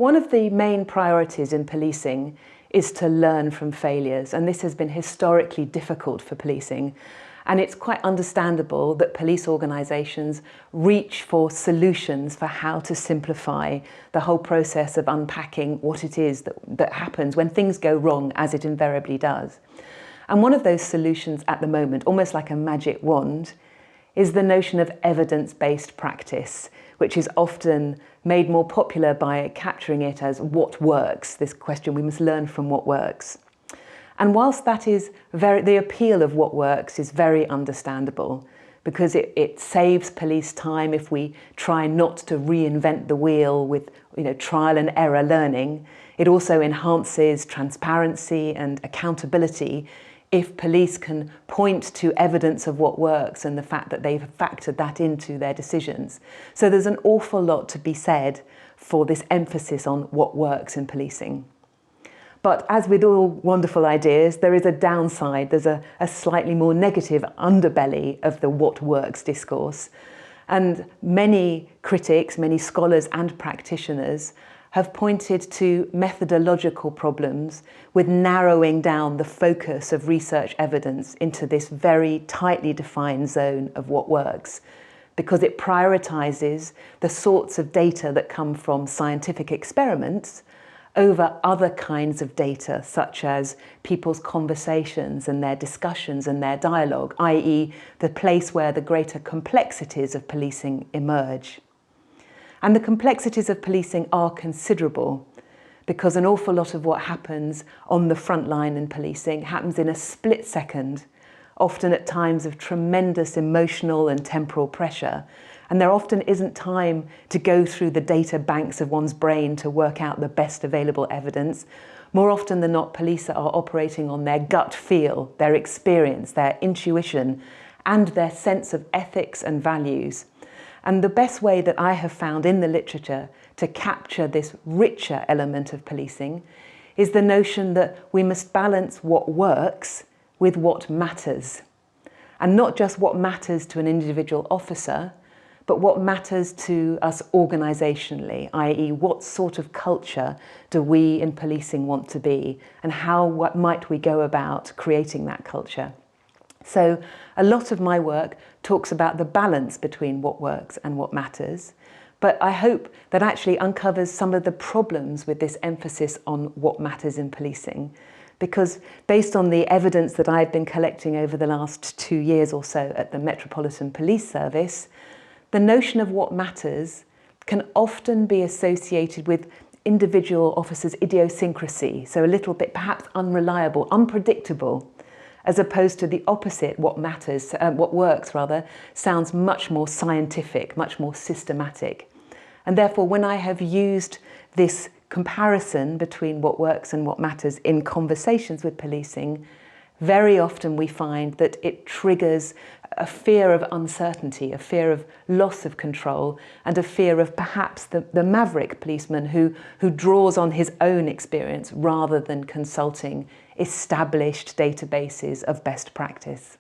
One of the main priorities in policing is to learn from failures, and this has been historically difficult for policing. And it's quite understandable that police organisations reach for solutions for how to simplify the whole process of unpacking what it is that happens when things go wrong, as it invariably does. And one of those solutions at the moment, almost like a magic wand, is the notion of evidence-based practice, which is often made more popular by capturing it as what works, this question we must learn from what works. And whilst that is the appeal of what works is very understandable, because it saves police time if we try not to reinvent the wheel with trial and error learning. It also enhances transparency and accountability if police can point to evidence of what works and the fact that they've factored that into their decisions. So there's an awful lot to be said for this emphasis on what works in policing. But as with all wonderful ideas, there is a downside. There's a slightly more negative underbelly of the what works discourse. And many critics, many scholars and practitioners have pointed to methodological problems with narrowing down the focus of research evidence into this very tightly defined zone of what works, because it prioritises the sorts of data that come from scientific experiments over other kinds of data, such as people's conversations and their discussions and their dialogue, i.e. the place where the greater complexities of policing emerge. And the complexities of policing are considerable, because an awful lot of what happens on the front line in policing happens in a split second, often at times of tremendous emotional and temporal pressure. And there often isn't time to go through the data banks of one's brain to work out the best available evidence. More often than not, police are operating on their gut feel, their experience, their intuition, and their sense of ethics and values. And the best way that I have found in the literature to capture this richer element of policing is the notion that we must balance what works with what matters. And not just what matters to an individual officer, but what matters to us organisationally, i.e. what sort of culture do we in policing want to be, and what might we go about creating that culture. So a lot of my work talks about the balance between what works and what matters, but I hope that actually uncovers some of the problems with this emphasis on what matters in policing, because based on the evidence that I've been collecting over the last 2 years or so at the Metropolitan Police Service, the notion of what matters can often be associated with individual officers' idiosyncrasy, so a little bit perhaps unreliable, unpredictable, as opposed to the opposite, what works sounds much more scientific, much more systematic. And therefore, when I have used this comparison between what works and what matters in conversations with policing, very often we find that it triggers a fear of uncertainty, a fear of loss of control, and a fear of perhaps the maverick policeman who draws on his own experience rather than consulting established databases of best practice.